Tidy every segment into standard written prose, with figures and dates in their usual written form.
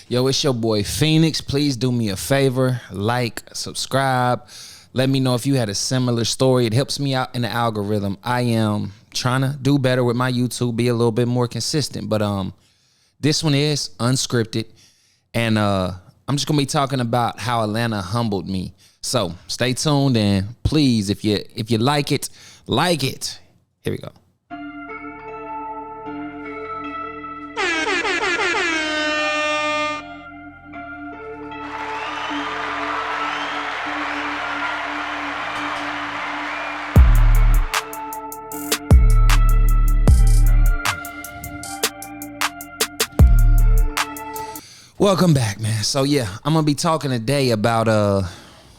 Yo, it's your boy Feenyx. Please do me a favor, like, subscribe. Let me know if you had a similar story. It helps me out in the algorithm. I am trying to do better with my YouTube, be a little bit more consistent. But this one is unscripted, and I'm just gonna be talking about how Atlanta humbled me. So stay tuned, and please, if you like it, like it. Here we go. Welcome back, man. So yeah, I'm gonna be talking today about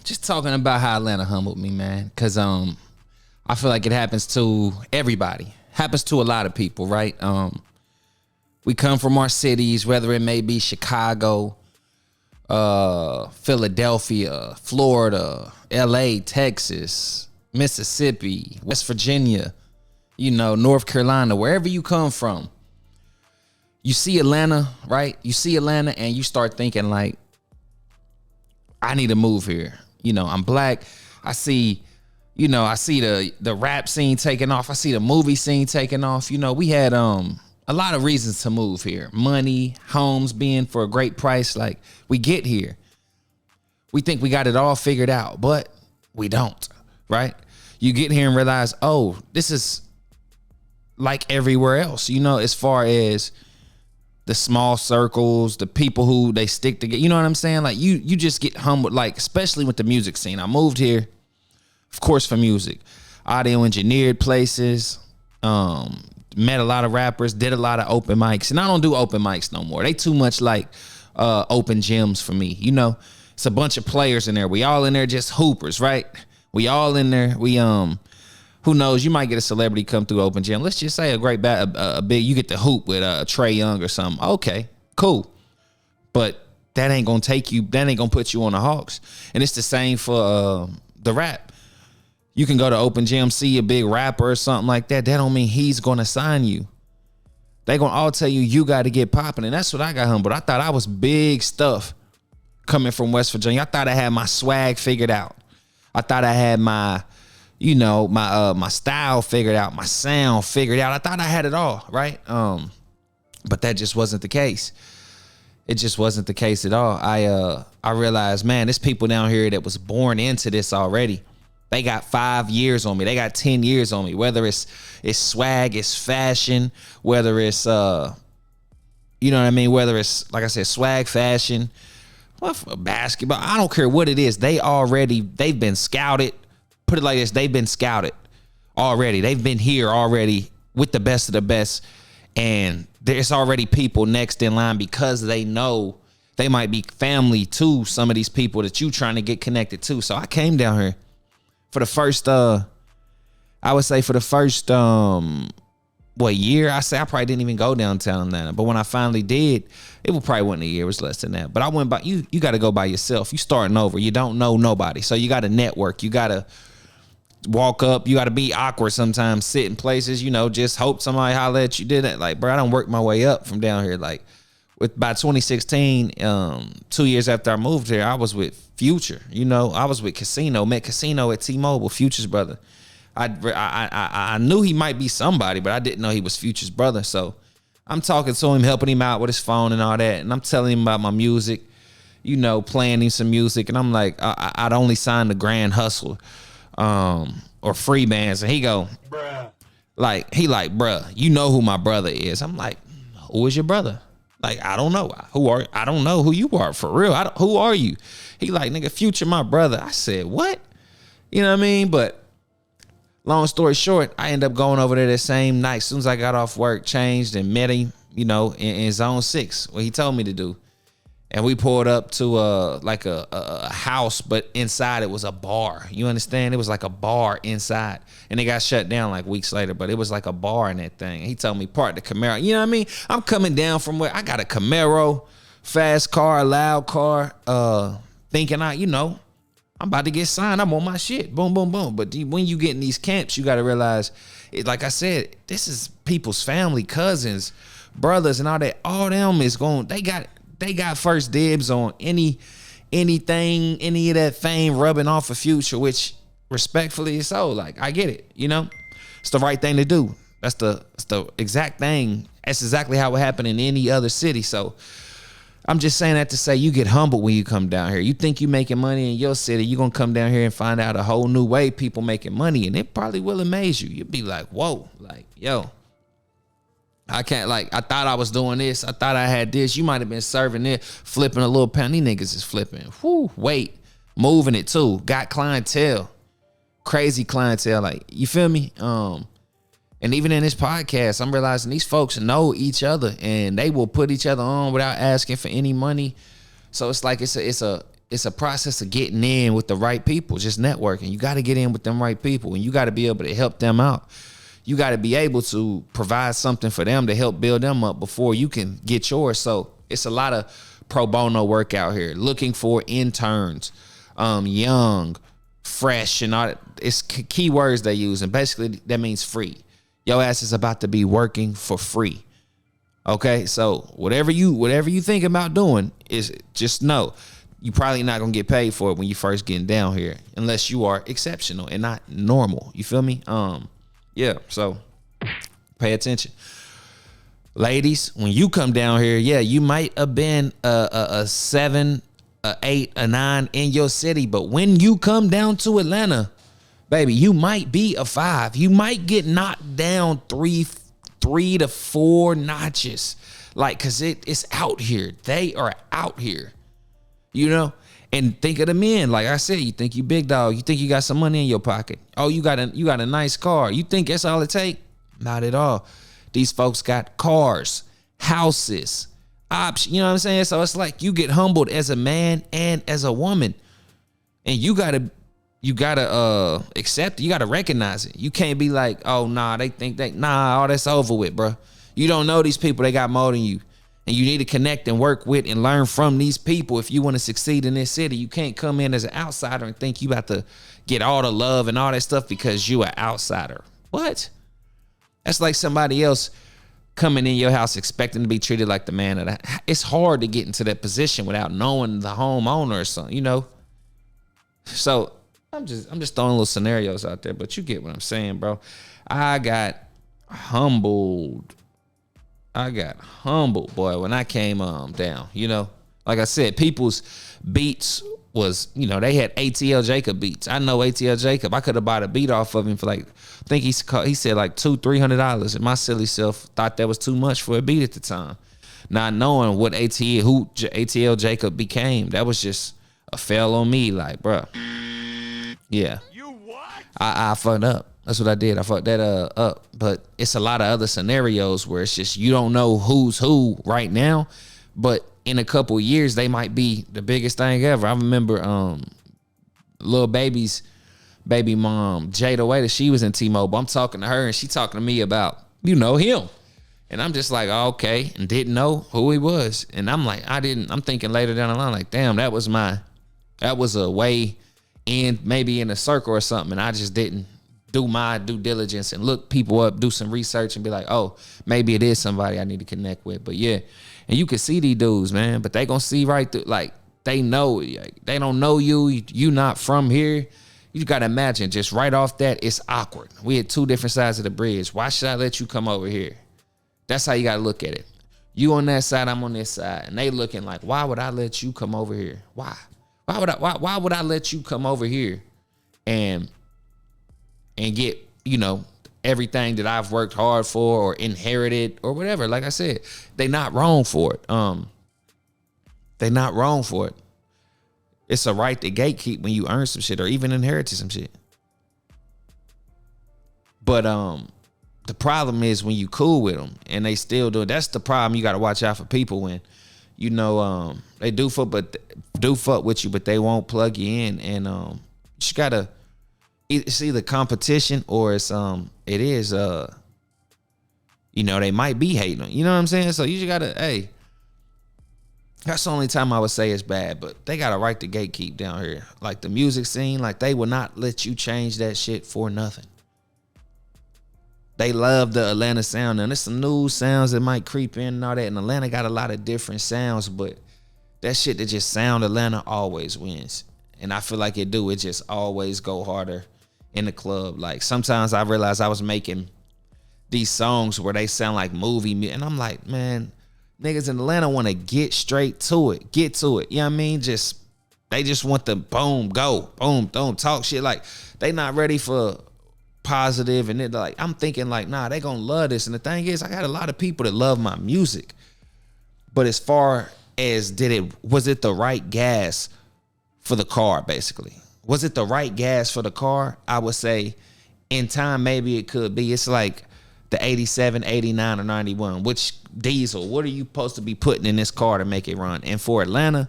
just talking about how Atlanta humbled me, man. Cause I feel like it happens to everybody. Happens to a lot of people, right? We come from our cities, whether it may be Chicago, Philadelphia, Florida, LA, Texas, Mississippi, West Virginia, North Carolina, wherever you come from. You see Atlanta, right? You see Atlanta and you start thinking like, I need to move here. I'm black. I see the rap scene taking off. I see the movie scene taking off. We had a lot of reasons to move here. Money, homes being for a great price. Like, we get here, we think we got it all figured out, but we don't, right? You get here and realize, oh, this is like everywhere else, as far as the small circles, the people who they stick together. You know what I'm saying? Like, you just get humbled, like, especially with the music scene. I moved here, of course, for music. Audio engineered places, met a lot of rappers, did a lot of open mics. And I don't do open mics no more. They too much like open gyms for me. It's a bunch of players in there. We all in there just hoopers, right? We all in there. We who knows? You might get a celebrity come through open gym. Let's just say a great big. You get to hoop with Trey Young or something. Okay, cool. But that ain't gonna take you. That ain't gonna put you on the Hawks. And it's the same for the rap. You can go to open gym, see a big rapper or something like that. That don't mean he's gonna sign you. They gonna all tell you got to get popping. And that's what I got humbled. I thought I was big stuff coming from West Virginia. I thought I had my swag figured out. I thought I had my my style figured out, my sound figured out. I thought I had it all, right? But that just wasn't the case. It just wasn't the case at all. I realized, man, there's people down here that was born into this already. They got 5 years on me. They got 10 years on me. Whether it's swag, it's fashion, whether it's whether it's, like I said, swag, fashion, basketball, I don't care what it is. They've been scouted. Put it like this, they've been scouted already. They've been here already with the best of the best. And there's already people next in line because they know they might be family to some of these people that you trying to get connected to. So I came down here for the first, year. I probably didn't even go downtown Atlanta. But when I finally did, it probably wasn't a year, it was less than that. But I went by, you got to go by yourself. You starting over. You don't know nobody. So you got to network. You got to walk up. You got to be awkward sometimes, sit in places, just hope somebody holler at you. Did it. Like, bro, I don't work my way up from down here. Like, by 2016, 2 years after I moved here, I was with Future. I was with Casino, met Casino at T-Mobile, Future's brother. I knew he might be somebody, but I didn't know he was Future's brother. So I'm talking to him, helping him out with his phone and all that. And I'm telling him about my music, playing him some music. And I'm like, I'd only signed the Grand Hustle or free bands. And he go, bruh. Bruh, you know who my brother is. I'm like, who is your brother? Like, I don't know. I don't know who you are for real. Who are you? He like, nigga, Future my brother. I said, what? You know what I mean? But long story short, I ended up going over there that same night. As soon as I got off work, changed and met him, in Zone 6, what he told me to do. And we pulled up to a house, but inside it was a bar. You understand? It was like a bar inside. And it got shut down like weeks later, but it was like a bar in that thing. He told me park the Camaro. You know what I mean? I'm coming down from where I got a Camaro, fast car, loud car, thinking I'm about to get signed. I'm on my shit. Boom, boom, boom. But when you get in these camps, you got to realize, like I said, this is people's family, cousins, brothers, and all that. All them is going. they got first dibs on anything, any of that fame rubbing off of Future, which respectfully is so. Like, I get it, you know? It's the right thing to do. That's the exact thing. That's exactly how it happened in any other city. So I'm just saying that to say you get humbled when you come down here. You think you making money in your city, you're going to come down here and find out a whole new way people making money, and it probably will amaze you. You'll be like, whoa, like, yo, I can't, like, I thought I was doing this. I thought I had this. You might have been serving it, flipping a little pound. These niggas is flipping. Whoo, wait, moving it too. Got clientele, crazy clientele. Like, you feel me? And even in this podcast, I'm realizing these folks know each other and they will put each other on without asking for any money. So it's like it's a process of getting in with the right people, just networking. You got to get in with them right people, and you got to be able to help them out. You got to be able to provide something for them to help build them up before you can get yours. So it's a lot of pro bono work out here, looking for interns, young, fresh, and all that. It's keywords they use, and basically that means free. Your ass is about to be working for free. Okay, so whatever you think about doing, is just know you probably not gonna get paid for it when you first getting down here, unless you are exceptional and not normal. You feel me? Yeah. So pay attention, ladies. When you come down here, yeah, you might have been a 7, a 8, a 9 in your city, but when you come down to Atlanta, baby, you might be a 5. You might get knocked down 3 to 4 notches. Like, cause it's out here. They are out here. You know? And think of the men. Like I said, you think you big dog. You think you got some money in your pocket. Oh, you got a nice car. You think that's all it take? Not at all. These folks got cars, houses, options. You know what I'm saying? So it's like you get humbled as a man and as a woman. And you gotta accept it. You gotta recognize it. You can't be like, oh nah, they think all that's over with, bro. You don't know these people. They got more than you, and you need to connect and work with and learn from these people if you want to succeed in this city. You can't come in as an outsider and think you about to get all the love and all that stuff because you an outsider. What? That's like somebody else coming in your house expecting to be treated like the man of the. It's hard to get into that position without knowing the homeowner or something, you know. So I'm just throwing little scenarios out there, but you get what I'm saying, bro. I got humbled, boy, when I came down, you know. Like I said, people's beats was, you know, they had ATL Jacob beats. I know ATL Jacob. I could have bought a beat off of him for like, I think he said like $200-$300, and my silly self thought that was too much for a beat at the time, not knowing what ATL Jacob became. That was just a fail on me, like, bro. Yeah. You what? I fucked up. That's what I did. I fucked that up. But it's a lot of other scenarios where it's just you don't know who's who right now, but in a couple of years they might be the biggest thing ever. I remember Lil Baby's baby mom, Jada Waiter, she was in T-Mobile. I'm talking to her and she talking to me about, you know, him. And I'm just like, oh, okay, and didn't know who he was. And I'm like, I'm thinking later down the line, like, damn, that was a way in, maybe in a circle or something, and I just didn't do my due diligence and look people up, do some research, and be like, oh, maybe it is somebody I need to connect with. But yeah, and you can see these dudes, man, but they gonna see right through, like, they know, like, they don't know you not from here. You gotta imagine, just right off that, it's awkward. We had 2 different sides of the bridge. Why should I let you come over here? That's how you gotta look at it. You on that side, I'm on this side, and they looking like, why would I let you come over here? Why would I let you come over here and get, you know, everything that I've worked hard for or inherited or whatever? Like I said, they not wrong for it. They not wrong for it. It's a right to gatekeep when you earn some shit or even inherited some shit. But the problem is when you cool with them and they still do it. That's the problem. You got to watch out for people when, you know, they do fuck with you, but they won't plug you in. And you just gotta, it's either competition or it's it is you know, they might be hating on you. You know what I'm saying? So you just gotta, hey, that's the only time I would say it's bad, but they got a right to gatekeep down here. Like the music scene, like they will not let you change that shit for nothing. They love the Atlanta sound. And there's some new sounds that might creep in and all that. And Atlanta got a lot of different sounds, but that shit that just sound Atlanta always wins. And I feel like it do. It just always go harder in the club. Like sometimes I realized I was making these songs where they sound like movie, and I'm like, man, niggas in Atlanta want to get straight to it. Get to it. You know what I mean? They just want the boom, go, boom, don't talk shit. Like they not ready for positive, and they're like, I'm thinking like, nah, they gonna love this. And the thing is, I got a lot of people that love my music. But as far as was it the right gas for the car, basically? Was it the right gas for the car? I would say in time, maybe it could be. It's like the 87, 89, or 91. Which diesel? What are you supposed to be putting in this car to make it run? And for Atlanta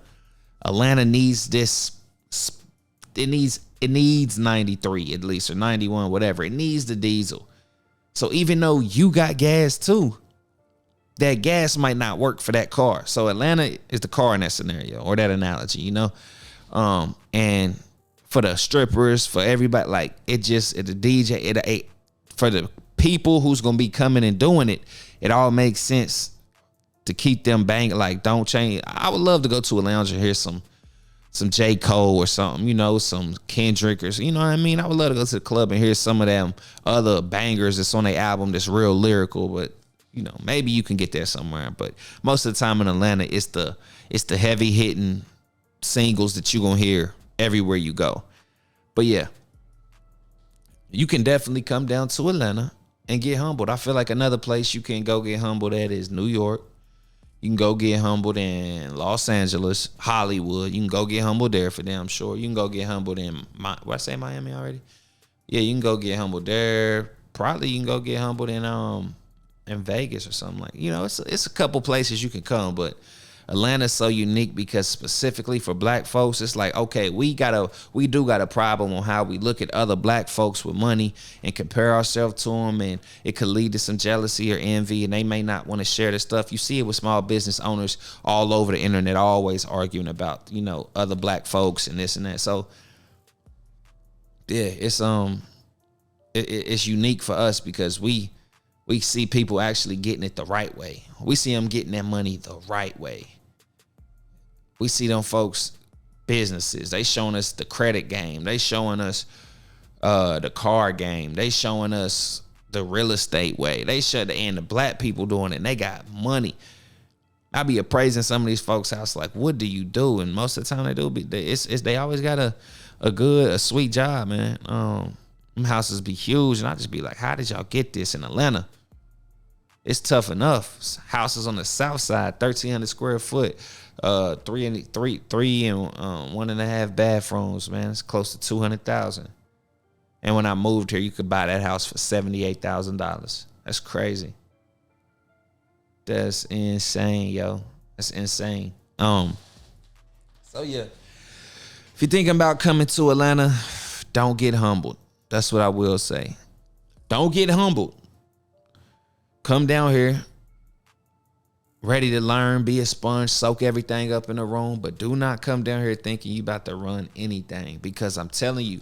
needs this. It needs 93 at least, or 91, whatever. It needs the diesel. So even though you got gas too, that gas might not work for that car. So Atlanta is the car in that scenario, or that analogy, you know? And for the strippers, for everybody, like the DJ, for the people who's gonna be coming and doing it, it all makes sense to keep them banging. Like, don't change. I would love to go to a lounge and hear some J. Cole or something, you know, some Kendrick or, you know what I mean? I would love to go to the club and hear some of them other bangers that's on their album that's real lyrical, but you know, maybe you can get there somewhere. But most of the time in Atlanta, it's the heavy hitting singles that you're gonna hear everywhere you go. But yeah, you can definitely come down to Atlanta and get humbled. I feel like another place you can go get humbled at is New York. You can go get humbled in Los Angeles, Hollywood. You can go get humbled there for damn sure. You can go get humbled in what I say, Miami already? Yeah, you can go get humbled there. Probably you can go get humbled in Vegas or something like. You know, it's a couple places you can come, but Atlanta's so unique because specifically for black folks, it's like, okay, we do got a problem on how we look at other black folks with money and compare ourselves to them, and it could lead to some jealousy or envy, and they may not want to share the stuff. You see it with small business owners all over the internet, always arguing about, you know, other black folks and this and that. So yeah, it's unique for us because we see people actually getting it the right way. We see them getting that money the right way. We see them folks, businesses. They showing us the credit game. They showing us the car game. They showing us the real estate way. And the black people doing it. And they got money. I be appraising some of these folks' house like, what do you do? And most of the time they do. They always got a sweet job, man. Them houses be huge, and I just be like, how did y'all get this in Atlanta? It's tough enough. Houses on the south side, 1,300 square foot, 3 and 1.5 bathrooms, man. It's close to $200,000. And when I moved here, you could buy that house for $78,000. That's crazy. That's insane, yo. That's insane. So yeah, if you're thinking about coming to Atlanta, don't get humbled. That's what I will say. Don't get humbled. Come down here, ready to learn, be a sponge, soak everything up in the room, but do not come down here thinking you about to run anything, because I'm telling you,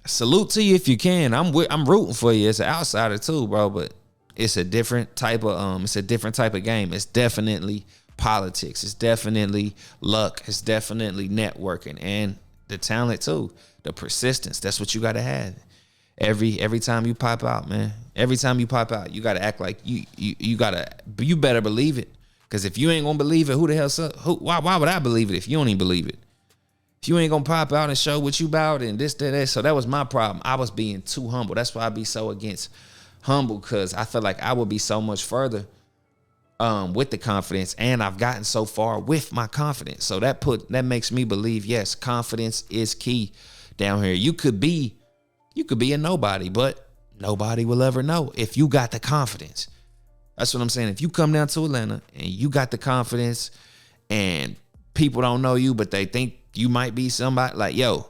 salute to you if you can. I'm rooting for you as an outsider too, bro, but it's a different type of game. It's definitely politics. It's definitely luck. It's definitely networking, and the talent too, the persistence. That's what you got to have. Every time you pop out, man. Every time you pop out, you gotta act like you better believe it. Cause if you ain't gonna believe it, who the hell? Why would I believe it if you don't even believe it? If you ain't gonna pop out and show what you about and this, that. So that was my problem. I was being too humble. That's why I be so against humble, cause I feel like I would be so much further with the confidence, and I've gotten so far with my confidence. So that makes me believe, yes, confidence is key down here. You could be a nobody, but nobody will ever know if you got the confidence. That's what I'm saying. If you come down to Atlanta and you got the confidence and people don't know you, but they think you might be somebody, like, yo,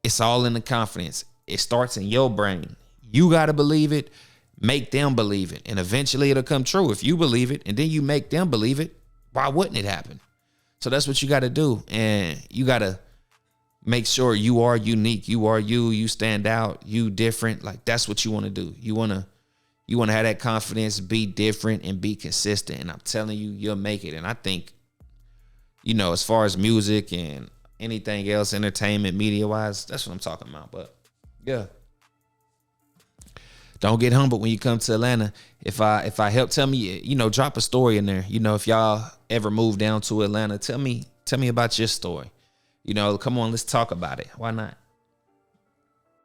it's all in the confidence. It starts in your brain. You got to believe it, make them believe it, and eventually it'll come true. If you believe it and then you make them believe it, why wouldn't it happen? So that's what you got to do. And you got to make sure you are unique. You are you stand out, you different. Like, that's what you want to do. You want to have that confidence, be different and be consistent. And I'm telling you, you'll make it. And I think you know, as far as music and anything else, entertainment, media wise, that's what I'm talking about. But yeah. Don't get humbled when you come to Atlanta. If I help, tell me, you know, drop a story in there. You know, if y'all ever move down to Atlanta, tell me about your story. You know, come on, let's talk about it. Why not?